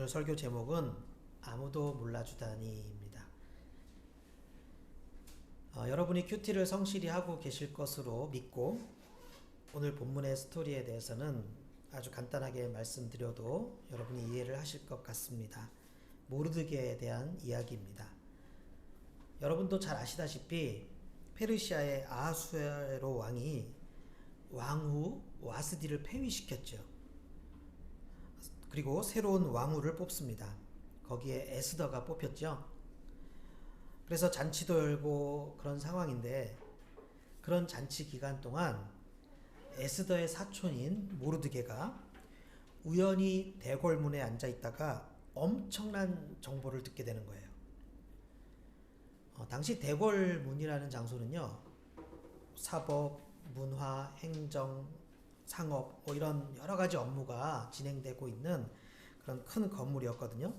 오늘 설교 제목은 아무도 몰라주다니입니다. 여러분이 큐티를 성실히 하고 계실 것으로 믿고 오늘 본문의 스토리에 대해서는 아주 간단하게 말씀드려도 여러분이 이해를 하실 것 같습니다. 모르드게에 대한 이야기입니다. 여러분도 잘 아시다시피 페르시아의 아하수에로 왕이 왕후 와스디를 폐위시켰죠. 그리고 새로운 왕후를 뽑습니다. 거기에 에스더가 뽑혔죠. 그래서 잔치도 열고 그런 상황인데, 그런 잔치 기간 동안 에스더의 사촌인 모르드게가 우연히 대궐문에 앉아 있다가 엄청난 정보를 듣게 되는 거예요. 당시 대궐문이라는 장소는요, 사법, 문화, 행정, 상업 이런 여러 가지 업무가 진행되고 있는 그런 큰 건물이었거든요.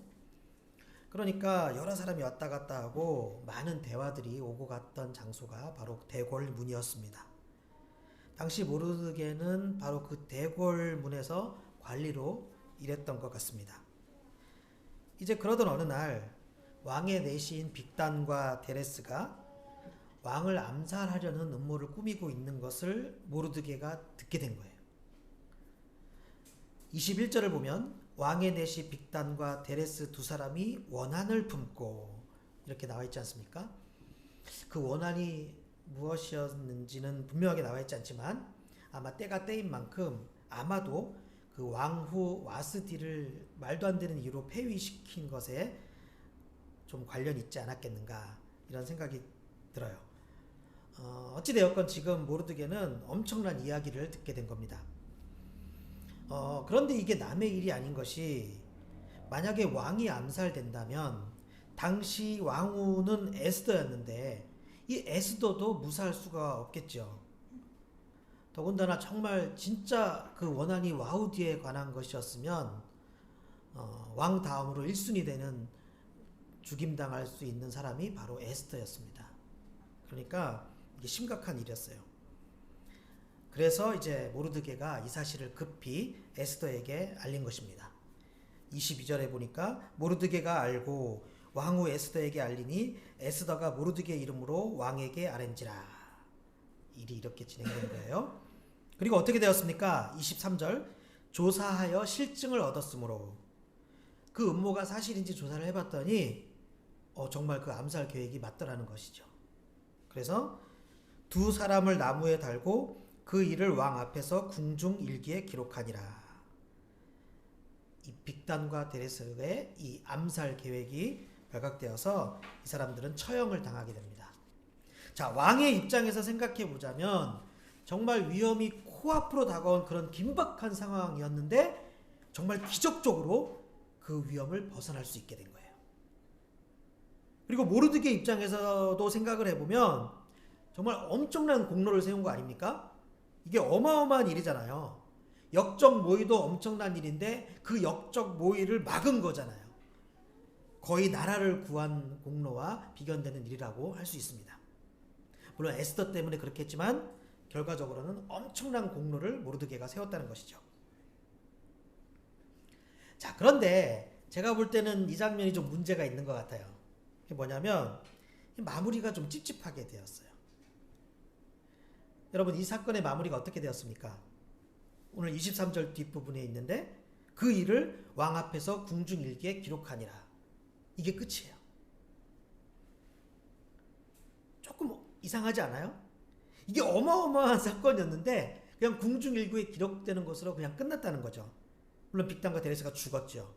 그러니까 여러 사람이 왔다 갔다 하고 많은 대화들이 오고 갔던 장소가 바로 대궐문이었습니다. 당시 모르드게는 바로 그 대궐문에서 관리로 일했던 것 같습니다. 이제 그러던 어느 날 왕의 내시인 빅단과 데레스가 왕을 암살하려는 음모를 꾸미고 있는 것을 모르드게가 듣게 된 거예요. 21절을 보면 왕의 내시 빅단과 데레스 두 사람이 원한을 품고 이렇게 나와 있지 않습니까? 그 원한이 무엇이었는지는 분명하게 나와 있지 않지만 아마 때가 때인 만큼 아마도 그 왕후 와스디를 말도 안 되는 이유로 폐위시킨 것에 좀 관련이 있지 않았겠는가 이런 생각이 들어요. 어찌되었건 지금 모르드게는 엄청난 이야기를 듣게 된 겁니다. 그런데 이게 남의 일이 아닌 것이, 만약에 왕이 암살된다면 당시 왕후는 에스더였는데 이 에스더도 무사할 수가 없겠죠. 더군다나 정말 진짜 그 원한이 와우디에 관한 것이었으면 왕 다음으로 1순위 되는 죽임당할 수 있는 사람이 바로 에스더였습니다. 그러니까 이게 심각한 일이었어요. 그래서 이제 모르드게가 이 사실을 급히 에스더에게 알린 것입니다. 22절에 보니까 모르드게가 알고 왕후 에스더에게 알리니 에스더가 모르드게 이름으로 왕에게 아랜지라. 일이 이렇게 진행된 거예요. 그리고 어떻게 되었습니까? 23절, 조사하여 실증을 얻었으므로, 그 음모가 사실인지 조사를 해봤더니 정말 그 암살 계획이 맞더라는 것이죠. 그래서 두 사람을 나무에 달고 그 일을 왕 앞에서 궁중일기에 기록하니라. 이 빅단과 데레스의 이 암살 계획이 발각되어서 이 사람들은 처형을 당하게 됩니다. 자, 왕의 입장에서 생각해 보자면 정말 위험이 코앞으로 다가온 그런 긴박한 상황이었는데 정말 기적적으로 그 위험을 벗어날 수 있게 된 거예요. 그리고 모르드게 입장에서도 생각을 해보면 정말 엄청난 공로를 세운 거 아닙니까? 이게 어마어마한 일이잖아요. 역적 모의도 엄청난 일인데 그 역적 모의를 막은 거잖아요. 거의 나라를 구한 공로와 비견되는 일이라고 할 수 있습니다. 물론 에스더 때문에 그렇겠지만 결과적으로는 엄청난 공로를 모르드게가 세웠다는 것이죠. 자, 그런데 제가 볼 때는 이 장면이 좀 문제가 있는 것 같아요. 그게 뭐냐면 마무리가 좀 찝찝하게 되었어요. 여러분, 이 사건의 마무리가 어떻게 되었습니까? 오늘 23절 뒷부분에 있는데 그 일을 왕 앞에서 궁중일기에 기록하니라. 이게 끝이에요. 조금 이상하지 않아요? 이게 어마어마한 사건이었는데 그냥 궁중일기에 기록되는 것으로 그냥 끝났다는 거죠. 물론 빅단과 데레스가 죽었죠.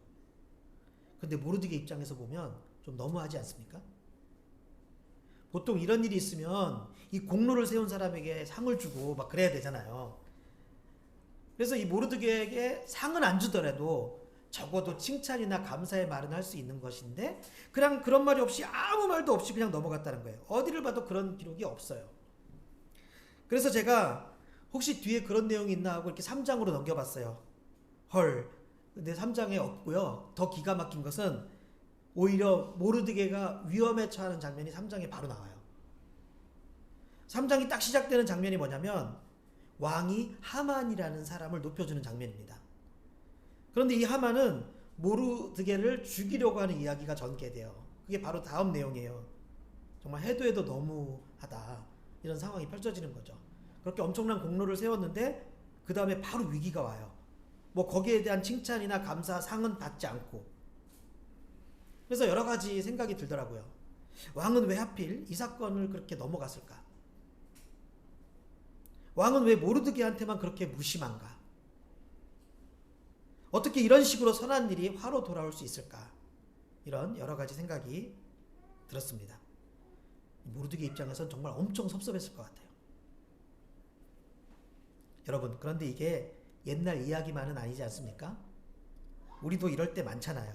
근데 모르드게 입장에서 보면 좀 너무하지 않습니까? 보통 이런 일이 있으면 이 공로를 세운 사람에게 상을 주고 막 그래야 되잖아요. 그래서 이 모르드게에게 상은 안 주더라도 적어도 칭찬이나 감사의 말은 할 수 있는 것인데 그냥 그런 말이 없이 아무 말도 없이 그냥 넘어갔다는 거예요. 어디를 봐도 그런 기록이 없어요. 그래서 제가 혹시 뒤에 그런 내용이 있나 하고 이렇게 3장으로 넘겨봤어요. 헐, 근데 3장에 없고요. 더 기가 막힌 것은 오히려 모르드게가 위험에 처하는 장면이 3장에 바로 나와요. 3장이 딱 시작되는 장면이 뭐냐면 왕이 하만이라는 사람을 높여주는 장면입니다. 그런데 이 하만은 모르드게를 죽이려고 하는 이야기가 전개돼요. 그게 바로 다음 내용이에요. 정말 해도 너무하다. 이런 상황이 펼쳐지는 거죠. 그렇게 엄청난 공로를 세웠는데 그 다음에 바로 위기가 와요. 뭐 거기에 대한 칭찬이나 감사, 상은 받지 않고. 그래서 여러 가지 생각이 들더라고요. 왕은 왜 하필 이 사건을 그렇게 넘어갔을까? 왕은 왜 모르드게한테만 그렇게 무심한가? 어떻게 이런 식으로 선한 일이 화로 돌아올 수 있을까? 이런 여러 가지 생각이 들었습니다. 모르드게 입장에선 정말 엄청 섭섭했을 것 같아요. 여러분, 그런데 이게 옛날 이야기만은 아니지 않습니까? 우리도 이럴 때 많잖아요.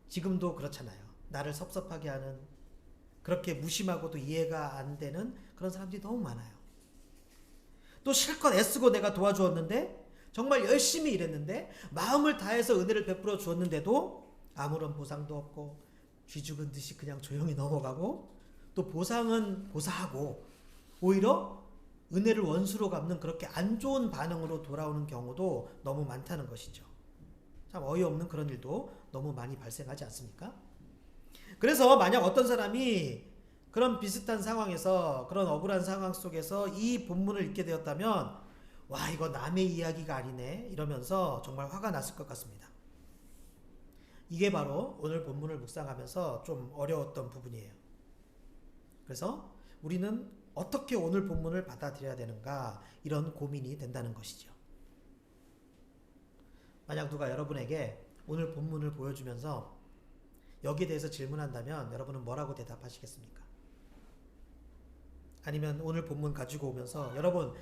지금도 그렇잖아요. 나를 섭섭하게 하는, 그렇게 무심하고도 이해가 안 되는 그런 사람들이 너무 많아요. 또 실컷 애쓰고 내가 도와주었는데, 정말 열심히 일했는데, 마음을 다해서 은혜를 베풀어 주었는데도 아무런 보상도 없고 쥐 죽은 듯이 그냥 조용히 넘어가고, 또 보상은 보사하고 오히려 은혜를 원수로 갚는 그렇게 안 좋은 반응으로 돌아오는 경우도 너무 많다는 것이죠. 참 어이없는 그런 일도 너무 많이 발생하지 않습니까? 그래서 만약 어떤 사람이 그런 비슷한 상황에서, 그런 억울한 상황 속에서 이 본문을 읽게 되었다면, 와, 이거 남의 이야기가 아니네 이러면서 정말 화가 났을 것 같습니다. 이게 바로 오늘 본문을 묵상하면서 좀 어려웠던 부분이에요. 그래서 우리는 어떻게 오늘 본문을 받아들여야 되는가, 이런 고민이 된다는 것이죠. 만약 누가 여러분에게 오늘 본문을 보여주면서 여기에 대해서 질문한다면 여러분은 뭐라고 대답하시겠습니까? 아니면 오늘 본문 가지고 오면서 여러분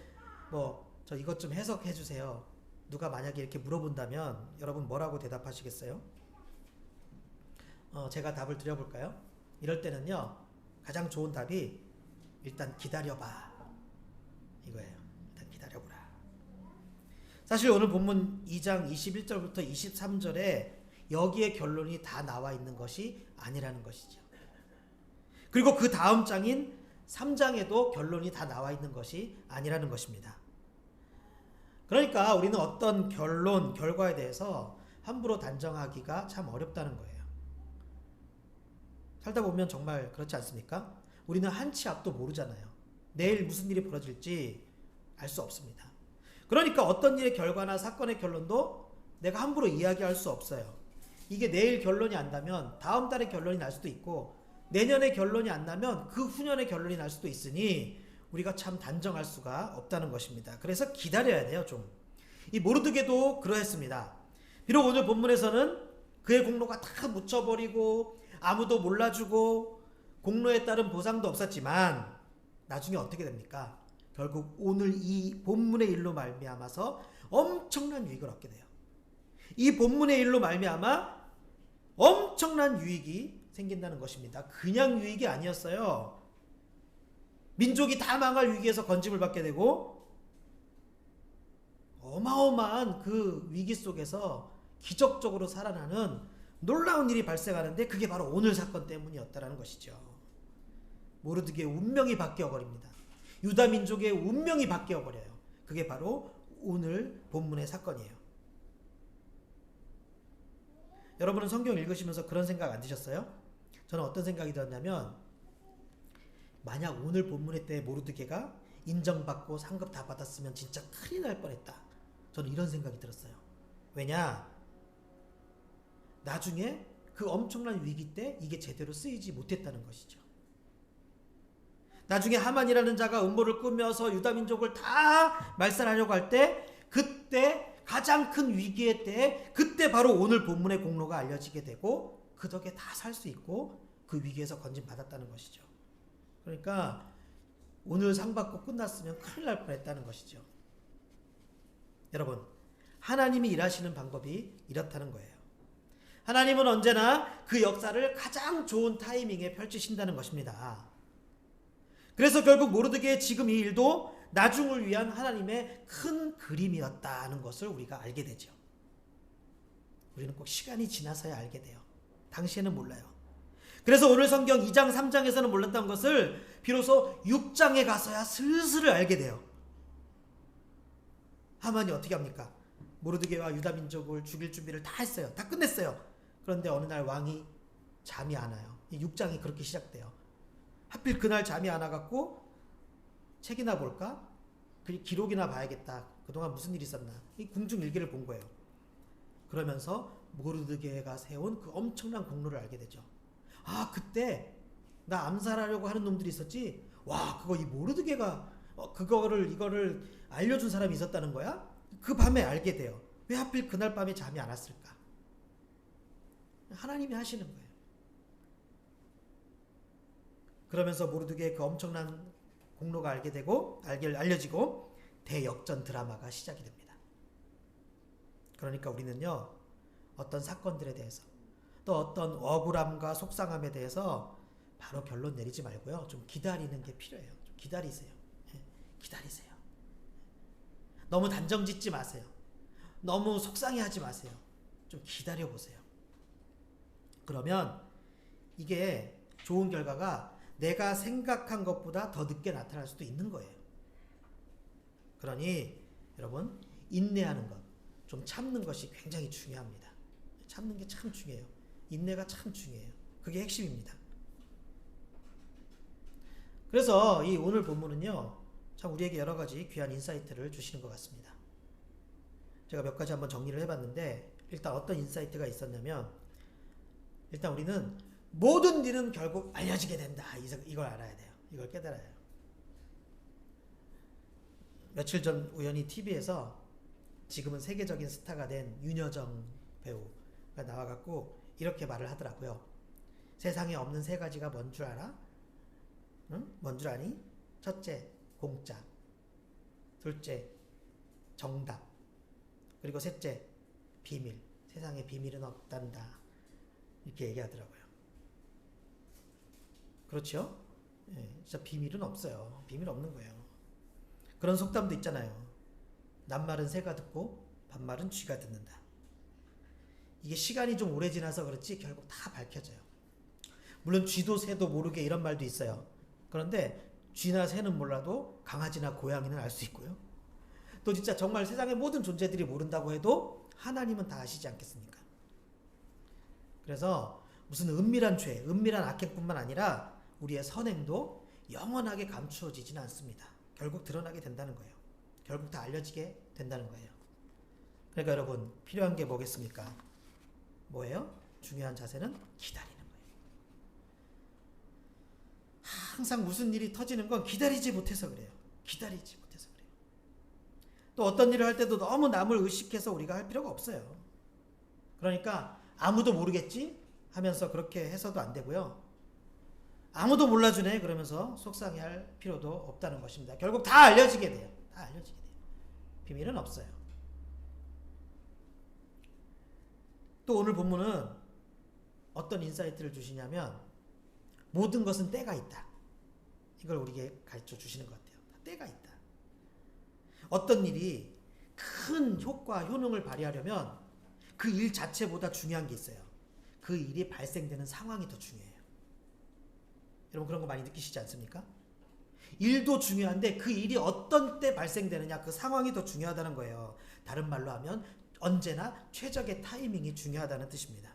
저 이것 좀 해석해 주세요. 누가 만약에 이렇게 물어본다면 여러분 뭐라고 대답하시겠어요? 제가 답을 드려볼까요? 이럴 때는요, 가장 좋은 답이 일단 기다려봐, 이거예요. 일단 기다려보라. 사실 오늘 본문 2장 21절부터 23절에 여기에 결론이 다 나와 있는 것이 아니라는 것이죠. 그리고 그 다음 장인 3장에도 결론이 다 나와 있는 것이 아니라는 것입니다. 그러니까 우리는 어떤 결과에 대해서 함부로 단정하기가 참 어렵다는 거예요. 살다 보면 정말 그렇지 않습니까? 우리는 한 치 앞도 모르잖아요. 내일 무슨 일이 벌어질지 알 수 없습니다. 그러니까 어떤 일의 결과나 사건의 결론도 내가 함부로 이야기할 수 없어요. 이게 내일 결론이 안 나면 다음 달에 결론이 날 수도 있고, 내년에 결론이 안 나면 그 후년에 결론이 날 수도 있으니 우리가 참 단정할 수가 없다는 것입니다. 그래서 기다려야 돼요, 좀. 이 모르드게도 그러했습니다. 비록 오늘 본문에서는 그의 공로가 다 묻혀버리고 아무도 몰라주고 공로에 따른 보상도 없었지만 나중에 어떻게 됩니까? 결국 오늘 이 본문의 일로 말미암아서 엄청난 유익을 얻게 돼요. 이 본문의 일로 말미암아 엄청난 유익이 생긴다는 것입니다. 그냥 유익이 아니었어요. 민족이 다 망할 위기에서 건짐을 받게 되고, 어마어마한 그 위기 속에서 기적적으로 살아나는 놀라운 일이 발생하는데, 그게 바로 오늘 사건 때문이었다라는 것이죠. 모르드게의 운명이 바뀌어버립니다. 유다 민족의 운명이 바뀌어버려요. 그게 바로 오늘 본문의 사건이에요. 여러분은 성경 읽으시면서 그런 생각 안 드셨어요? 저는 어떤 생각이 들었냐면, 만약 오늘 본문의 때 모르드게가 인정받고 상급 다 받았으면 진짜 큰일 날 뻔했다. 저는 이런 생각이 들었어요. 왜냐? 나중에 그 엄청난 위기 때 이게 제대로 쓰이지 못했다는 것이죠. 나중에 하만이라는 자가 음모를 꾸며서 유다 민족을 다 말살하려고 할 때, 그때 가장 큰 위기의 때, 그때 바로 오늘 본문의 공로가 알려지게 되고 그 덕에 다 살 수 있고 그 위기에서 건짐 받았다는 것이죠. 그러니까 오늘 상 받고 끝났으면 큰일 날 뻔했다는 것이죠. 여러분, 하나님이 일하시는 방법이 이렇다는 거예요. 하나님은 언제나 그 역사를 가장 좋은 타이밍에 펼치신다는 것입니다. 그래서 결국 모르드게의 지금 이 일도 나중을 위한 하나님의 큰 그림이었다는 것을 우리가 알게 되죠. 우리는 꼭 시간이 지나서야 알게 돼요. 당시에는 몰라요. 그래서 오늘 성경 2장 3장에서는 몰랐던 것을 비로소 6장에 가서야 슬슬 알게 돼요. 하만이 어떻게 합니까? 모르드게와 유다 민족을 죽일 준비를 다 했어요. 다 끝냈어요. 그런데 어느 날 왕이 잠이 안 와요. 이 6장이 그렇게 시작돼요. 하필 그날 잠이 안 와갖고 책이나 볼까? 기록이나 봐야겠다. 그동안 무슨 일이 있었나? 이 궁중 일기를 본 거예요. 그러면서 모르드게가 세운 그 엄청난 공로를 알게 되죠. 아, 그때 나 암살하려고 하는 놈들이 있었지? 와, 그거 이 모르드게가 이거를 알려준 사람이 있었다는 거야? 그 밤에 알게 돼요. 왜 하필 그날 밤에 잠이 안 왔을까? 하나님이 하시는 거예요. 그러면서 모르드게의 그 엄청난 공로가 알려지고 대역전 드라마가 시작이 됩니다. 그러니까 우리는요, 어떤 사건들에 대해서 또 어떤 억울함과 속상함에 대해서 바로 결론 내리지 말고요, 좀 기다리는 게 필요해요. 좀 기다리세요. 기다리세요. 너무 단정 짓지 마세요. 너무 속상해하지 마세요. 좀 기다려보세요. 그러면 이게 좋은 결과가 내가 생각한 것보다 더 늦게 나타날 수도 있는 거예요. 그러니 여러분, 인내하는 것, 좀 참는 것이 굉장히 중요합니다. 참는 게 참 중요해요. 인내가 참 중요해요. 그게 핵심입니다. 그래서 이 오늘 본문은요, 참 우리에게 여러 가지 귀한 인사이트를 주시는 것 같습니다. 제가 몇 가지 한번 정리를 해봤는데, 일단 어떤 인사이트가 있었냐면, 일단 우리는 모든 일은 결국 알려지게 된다. 이걸 알아야 돼요. 이걸 깨달아야 해요. 며칠 전 우연히 TV에서 지금은 세계적인 스타가 된 윤여정 배우가 나와갖고 이렇게 말을 하더라고요. 세상에 없는 세 가지가 뭔 줄 알아? 응? 뭔 줄 아니? 첫째, 공짜. 둘째, 정답. 그리고 셋째, 비밀. 세상에 비밀은 없단다. 이렇게 얘기하더라고요. 그렇죠? 예, 진짜 비밀은 없어요. 비밀 없는 거예요. 그런 속담도 있잖아요. 낱말은 새가 듣고 반말은 쥐가 듣는다. 이게 시간이 좀 오래 지나서 그렇지 결국 다 밝혀져요. 물론 쥐도 새도 모르게 이런 말도 있어요. 그런데 쥐나 새는 몰라도 강아지나 고양이는 알 수 있고요. 또 진짜 정말 세상의 모든 존재들이 모른다고 해도 하나님은 다 아시지 않겠습니까? 그래서 무슨 은밀한 죄, 은밀한 악행뿐만 아니라 우리의 선행도 영원하게 감추어지지는 않습니다. 결국 드러나게 된다는 거예요. 결국 다 알려지게 된다는 거예요. 그러니까 여러분, 필요한 게 뭐겠습니까? 뭐예요? 중요한 자세는 기다리는 거예요. 항상 무슨 일이 터지는 건 기다리지 못해서 그래요. 기다리지 못해서 그래요. 또 어떤 일을 할 때도 너무 남을 의식해서 우리가 할 필요가 없어요. 그러니까 아무도 모르겠지? 하면서 그렇게 해서도 안 되고요. 아무도 몰라주네 그러면서 속상해할 필요도 없다는 것입니다. 결국 다 알려지게 돼요. 다 알려지게 돼요. 비밀은 없어요. 또 오늘 본문은 어떤 인사이트를 주시냐면 모든 것은 때가 있다. 이걸 우리에게 가르쳐 주시는 것 같아요. 때가 있다. 어떤 일이 큰 효과, 효능을 발휘하려면 그 일 자체보다 중요한 게 있어요. 그 일이 발생되는 상황이 더 중요해요. 여러분 그런 거 많이 느끼시지 않습니까? 일도 중요한데 그 일이 어떤 때 발생되느냐, 그 상황이 더 중요하다는 거예요. 다른 말로 하면 언제나 최적의 타이밍이 중요하다는 뜻입니다.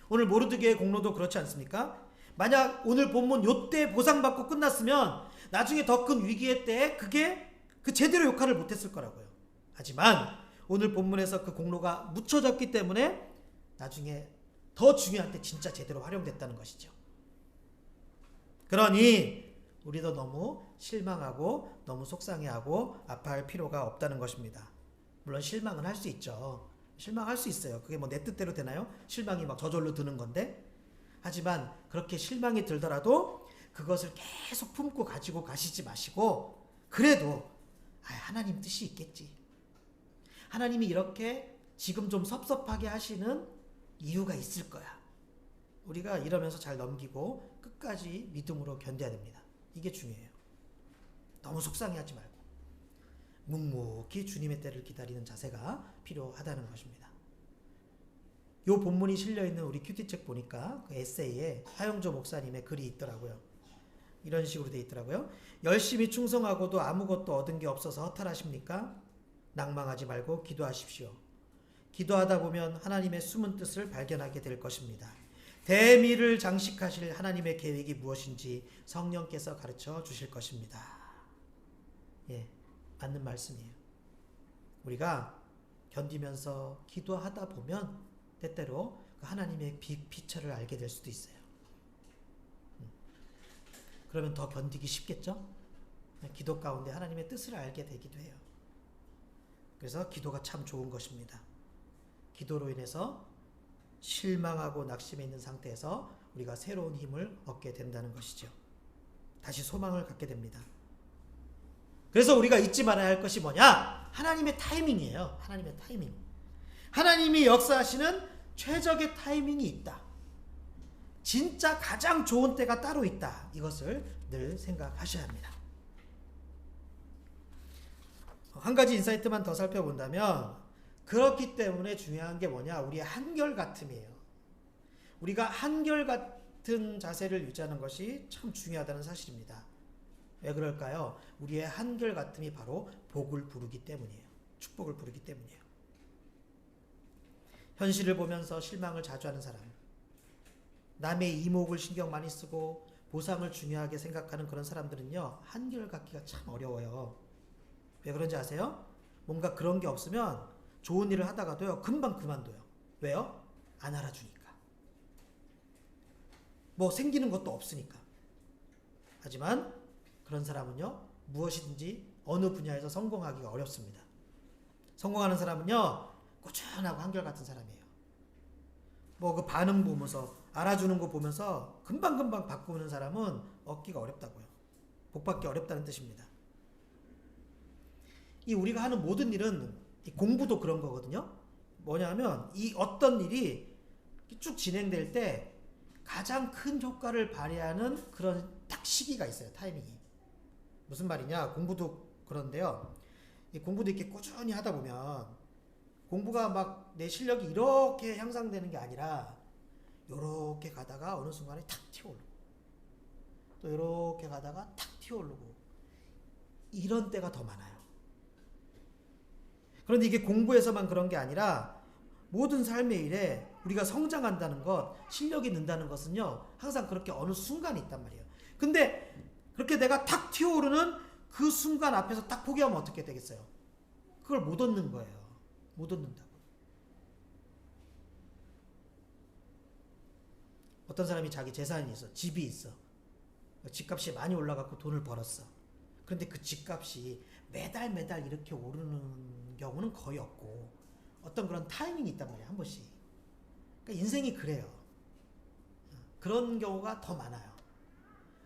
오늘 모르드게의 공로도 그렇지 않습니까? 만약 오늘 본문 요때 보상받고 끝났으면 나중에 더 큰 위기의 때에 그게 그 제대로 역할을 못했을 거라고요. 하지만 오늘 본문에서 그 공로가 묻혀졌기 때문에 나중에 더 중요한 때 진짜 제대로 활용됐다는 것이죠. 그러니 우리도 너무 실망하고 너무 속상해하고 아파할 필요가 없다는 것입니다. 물론 실망은 할 수 있죠. 실망할 수 있어요. 그게 뭐 내 뜻대로 되나요? 실망이 막 저절로 드는 건데. 하지만 그렇게 실망이 들더라도 그것을 계속 품고 가지고 가시지 마시고 그래도 하나님 뜻이 있겠지. 하나님이 이렇게 지금 좀 섭섭하게 하시는 이유가 있을 거야. 우리가 이러면서 잘 넘기고 끝까지 믿음으로 견뎌야 됩니다. 이게 중요해요. 너무 속상해하지 말고 묵묵히 주님의 때를 기다리는 자세가 필요하다는 것입니다. 이 본문이 실려있는 우리 큐티책 보니까 그 에세이에 하영조 목사님의 글이 있더라고요. 이런 식으로 돼 있더라고요. 열심히 충성하고도 아무것도 얻은 게 없어서 허탈하십니까? 낭망하지 말고 기도하십시오. 기도하다 보면 하나님의 숨은 뜻을 발견하게 될 것입니다. 대미를 장식하실 하나님의 계획이 무엇인지 성령께서 가르쳐 주실 것입니다. 예, 맞는 말씀이에요. 우리가 견디면서 기도하다 보면 때때로 그 하나님의 비철을 알게 될 수도 있어요. 그러면 더 견디기 쉽겠죠? 기도 가운데 하나님의 뜻을 알게 되기도 해요. 그래서 기도가 참 좋은 것입니다. 기도로 인해서 실망하고 낙심해 있는 상태에서 우리가 새로운 힘을 얻게 된다는 것이죠. 다시 소망을 갖게 됩니다. 그래서 우리가 잊지 말아야 할 것이 뭐냐? 하나님의 타이밍이에요. 하나님의 타이밍. 하나님이 역사하시는 최적의 타이밍이 있다. 진짜 가장 좋은 때가 따로 있다. 이것을 늘 생각하셔야 합니다. 한 가지 인사이트만 더 살펴본다면, 그렇기 때문에 중요한 게 뭐냐? 우리의 한결같음이에요. 우리가 한결같은 자세를 유지하는 것이 참 중요하다는 사실입니다. 왜 그럴까요? 우리의 한결같음이 바로 복을 부르기 때문이에요. 축복을 부르기 때문이에요. 현실을 보면서 실망을 자주 하는 사람, 남의 이목을 신경 많이 쓰고 보상을 중요하게 생각하는 그런 사람들은요, 한결같기가 참 어려워요. 왜 그런지 아세요? 뭔가 그런 게 없으면 좋은 일을 하다가도요, 금방 그만둬요. 왜요? 안 알아주니까. 뭐 생기는 것도 없으니까. 하지만 그런 사람은요, 무엇이든지 어느 분야에서 성공하기가 어렵습니다. 성공하는 사람은요, 꾸준하고 한결같은 사람이에요. 뭐 그 반응 보면서, 알아주는 거 보면서 금방금방 바꾸는 사람은 얻기가 어렵다고요. 복받기 어렵다는 뜻입니다. 이 우리가 하는 모든 일은, 이 공부도 그런 거거든요. 뭐냐면 이 어떤 일이 쭉 진행될 때 가장 큰 효과를 발휘하는 그런 딱 시기가 있어요. 타이밍이. 무슨 말이냐? 공부도 그런데요. 이 공부도 이렇게 꾸준히 하다 보면 공부가 막 내 실력이 이렇게 향상되는 게 아니라 요렇게 가다가 어느 순간에 탁 튀어오르고, 또 요렇게 가다가 탁 튀어오르고, 이런 때가 더 많아요. 그런데 이게 공부에서만 그런 게 아니라 모든 삶의 일에 우리가 성장한다는 것, 실력이 는다는 것은요, 항상 그렇게 어느 순간이 있단 말이에요. 근데 그렇게 내가 탁 튀어오르는 그 순간 앞에서 딱 포기하면 어떻게 되겠어요? 그걸 못 얻는 거예요. 못 얻는다고. 어떤 사람이 자기 재산이 있어, 집이 있어, 집값이 많이 올라가고 돈을 벌었어. 그런데 그 집값이 매달 이렇게 오르는 경우는 거의 없고, 어떤 그런 타이밍이 있단 말이에요. 한 번씩. 그러니까 인생이 그래요. 그런 경우가 더 많아요.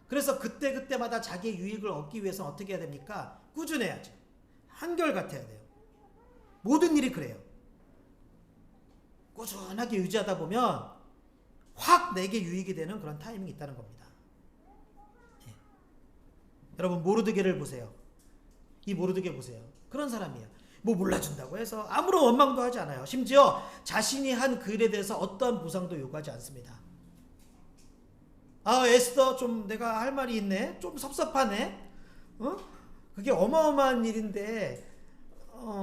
그래서 그때마다 자기의 유익을 얻기 위해서 어떻게 해야 됩니까? 꾸준해야죠. 한결같아야 돼요. 모든 일이 그래요. 꾸준하게 유지하다 보면 확 내게 유익이 되는 그런 타이밍이 있다는 겁니다. 네. 여러분, 모르드게를 보세요. 이 모르드게 보세요. 그런 사람이에요. 뭐 몰라준다고 해서 아무런 원망도 하지 않아요. 심지어 자신이 한 그 일에 대해서 어떠한 보상도 요구하지 않습니다. 아, 에스더, 좀 내가 할 말이 있네. 좀 섭섭하네. 그게 어마어마한 일인데,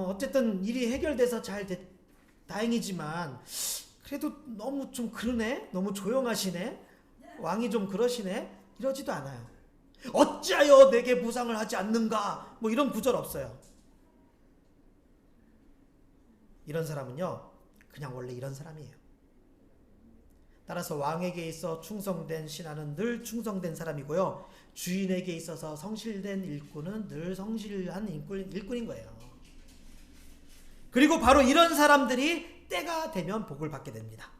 어쨌든 일이 해결돼서 다행이지만, 그래도 너무 좀 그러네? 너무 조용하시네? 왕이 좀 그러시네? 이러지도 않아요. 어찌하여 내게 보상을 하지 않는가? 뭐 이런 구절 없어요. 이런 사람은요, 그냥 원래 이런 사람이에요. 따라서 왕에게 있어 충성된 신하는 늘 충성된 사람이고요, 주인에게 있어서 성실된 일꾼은 늘 성실한 일꾼인 거예요. 그리고 바로 이런 사람들이 때가 되면 복을 받게 됩니다.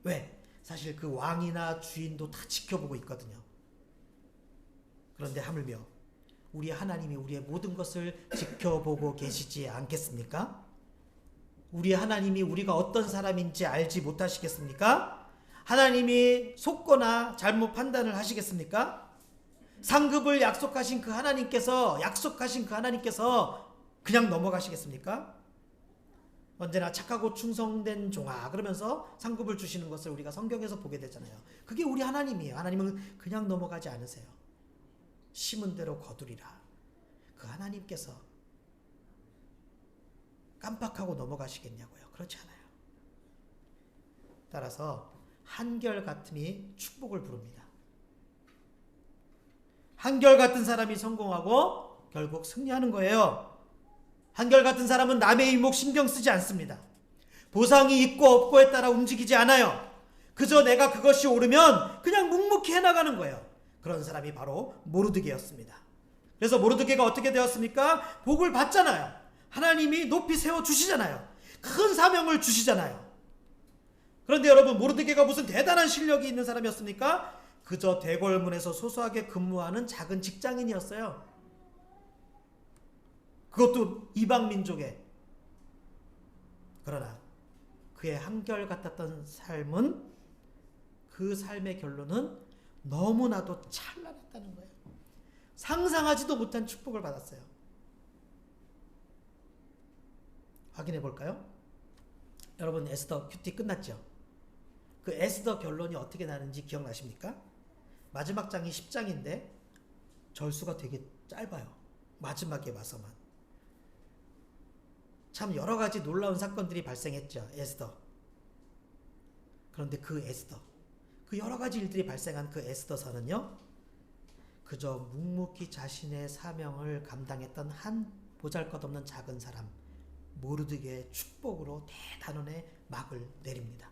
왜? 사실 그 왕이나 주인도 다 지켜보고 있거든요. 그런데 하물며 우리 하나님이 우리의 모든 것을 지켜보고 계시지 않겠습니까? 우리 하나님이 우리가 어떤 사람인지 알지 못하시겠습니까? 하나님이 속거나 잘못 판단을 하시겠습니까? 상급을 약속하신 그 하나님께서 그냥 넘어가시겠습니까? 언제나 착하고 충성된 종아 그러면서 상급을 주시는 것을 우리가 성경에서 보게 되잖아요. 그게 우리 하나님이에요. 하나님은 그냥 넘어가지 않으세요. 심은 대로 거두리라. 그 하나님께서 깜빡하고 넘어가시겠냐고요. 그렇지 않아요. 따라서 한결같음이 축복을 부릅니다. 한결같은 사람이 성공하고 결국 승리하는 거예요. 한결같은 사람은 남의 이목 신경 쓰지 않습니다. 보상이 있고 없고에 따라 움직이지 않아요. 그저 내가 그것이 옳으면 그냥 묵묵히 해나가는 거예요. 그런 사람이 바로 모르드게였습니다. 그래서 모르드게가 어떻게 되었습니까? 복을 받잖아요. 하나님이 높이 세워주시잖아요. 큰 사명을 주시잖아요. 그런데 여러분, 모르드게가 무슨 대단한 실력이 있는 사람이었습니까? 그저 대궐문에서 소소하게 근무하는 작은 직장인이었어요. 그것도 이방 민족에. 그러나 그의 한결같았던 삶은, 그 삶의 결론은 너무나도 찬란했다는 거예요. 상상하지도 못한 축복을 받았어요. 확인해 볼까요? 여러분, 에스더 큐티 끝났죠? 그 에스더 결론이 어떻게 나는지 기억나십니까? 마지막 장이 10장인데 절수가 되게 짧아요. 마지막에 와서만. 참 여러 가지 놀라운 사건들이 발생했죠. 에스더. 그런데 그 에스더, 그 여러 가지 일들이 발생한 그 에스더서는요, 그저 묵묵히 자신의 사명을 감당했던 한 보잘것없는 작은 사람 모르드게의 축복으로 대단원의 막을 내립니다.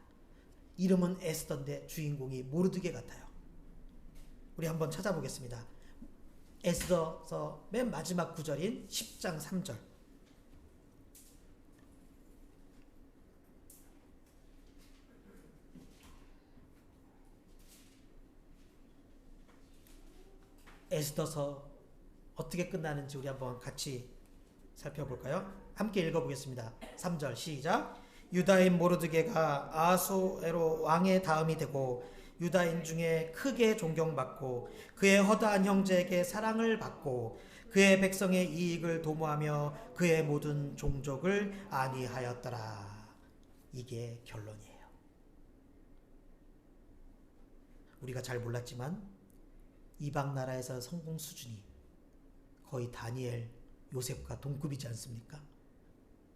이름은 에스더인데 주인공이 모르드게 같아요. 우리 한번 찾아보겠습니다. 에스더서 맨 마지막 구절인 10장 3절. 에스더서 어떻게 끝나는지 우리 한번 같이 살펴볼까요? 함께 읽어보겠습니다. 3절 시작. 유다인 모르드게가 아하수에로 왕의 다음이 되고 유다인 중에 크게 존경받고 그의 허다한 형제에게 사랑을 받고 그의 백성의 이익을 도모하며 그의 모든 종족을 안위하였더라. 이게 결론이에요. 우리가 잘 몰랐지만 이방 나라에서 성공 수준이 거의 다니엘, 요셉과 동급이지 않습니까?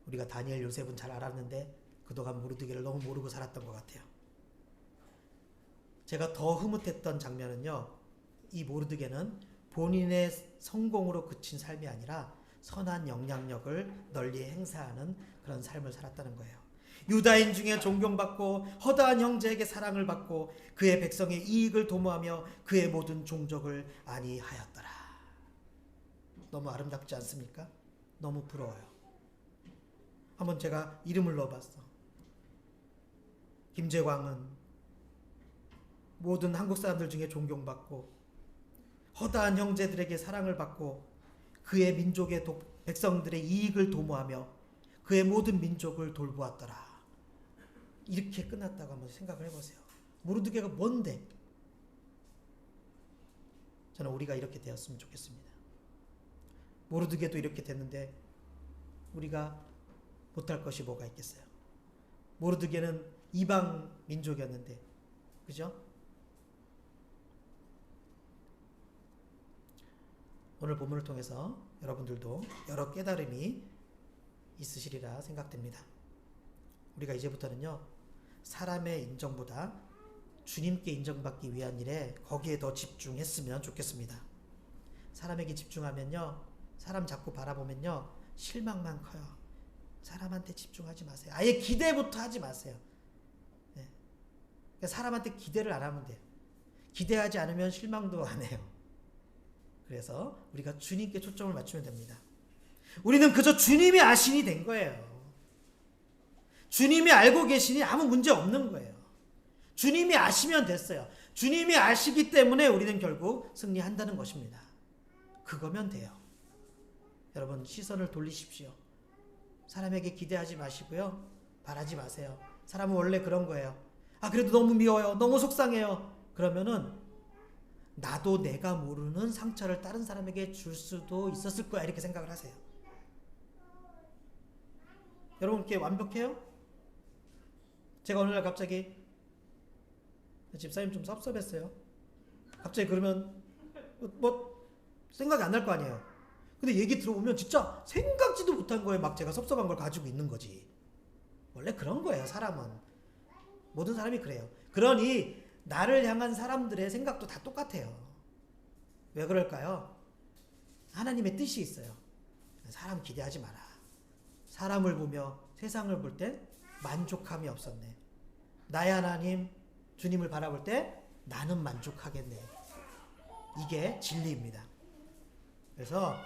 우리가 다니엘, 요셉은 잘 알았는데 그동안 모르드게를 너무 모르고 살았던 것 같아요. 제가 더 흐뭇했던 장면은요, 이 모르드게는 본인의 성공으로 그친 삶이 아니라 선한 영향력을 널리 행사하는 그런 삶을 살았다는 거예요. 유다인 중에 존경받고 허다한 형제에게 사랑을 받고 그의 백성의 이익을 도모하며 그의 모든 종족을 안위하였더라. 너무 아름답지 않습니까? 너무 부러워요. 한번 제가 이름을 넣어봤어. 김재광은 모든 한국 사람들 중에 존경받고 허다한 형제들에게 사랑을 받고 그의 민족의 백성들의 이익을 도모하며 그의 모든 민족을 돌보았더라. 이렇게 끝났다고 한번 생각을 해보세요. 모르드게가 뭔데? 저는 우리가 이렇게 되었으면 좋겠습니다. 모르드게도 이렇게 됐는데 우리가 못할 것이 뭐가 있겠어요? 모르드게는 이방 민족이었는데, 그죠? 오늘 본문을 통해서 여러분들도 여러 깨달음이 있으시리라 생각됩니다. 우리가 이제부터는요, 사람의 인정보다 주님께 인정받기 위한 일에 거기에 더 집중했으면 좋겠습니다. 사람에게 집중하면요, 사람 자꾸 바라보면요, 실망만 커요. 사람한테 집중하지 마세요. 아예 기대부터 하지 마세요. 네. 그러니까 사람한테 기대를 안 하면 돼요. 기대하지 않으면 실망도 안 해요. 그래서 우리가 주님께 초점을 맞추면 됩니다. 우리는 그저 주님이 아신이 된 거예요. 주님이 알고 계시니 아무 문제 없는 거예요. 주님이 아시면 됐어요. 주님이 아시기 때문에 우리는 결국 승리한다는 것입니다. 그거면 돼요. 여러분, 시선을 돌리십시오. 사람에게 기대하지 마시고요, 바라지 마세요. 사람은 원래 그런 거예요. 아, 그래도 너무 미워요, 너무 속상해요. 그러면은 나도 내가 모르는 상처를 다른 사람에게 줄 수도 있었을 거야, 이렇게 생각을 하세요. 여러분, 이렇게 완벽해요? 제가 오늘날 갑자기 집사님 좀 섭섭했어요. 갑자기 그러면 뭐 생각이 안 날 거 아니에요. 근데 얘기 들어보면 진짜 생각지도 못한 거에 막 제가 섭섭한 걸 가지고 있는 거지. 원래 그런 거예요, 사람은. 모든 사람이 그래요. 그러니 나를 향한 사람들의 생각도 다 똑같아요. 왜 그럴까요? 하나님의 뜻이 있어요. 사람 기대하지 마라. 사람을 보며 세상을 볼 땐 만족함이 없었네. 나의 하나님 주님을 바라볼 때 나는 만족하겠네. 이게 진리입니다. 그래서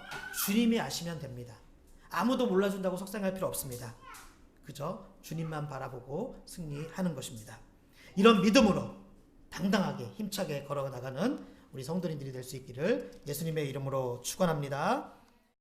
주님이 아시면 됩니다. 아무도 몰라준다고 속상할 필요 없습니다. 그저 주님만 바라보고 승리하는 것입니다. 이런 믿음으로 당당하게 힘차게 걸어나가는 우리 성도님들이 될 수 있기를 예수님의 이름으로 축원합니다.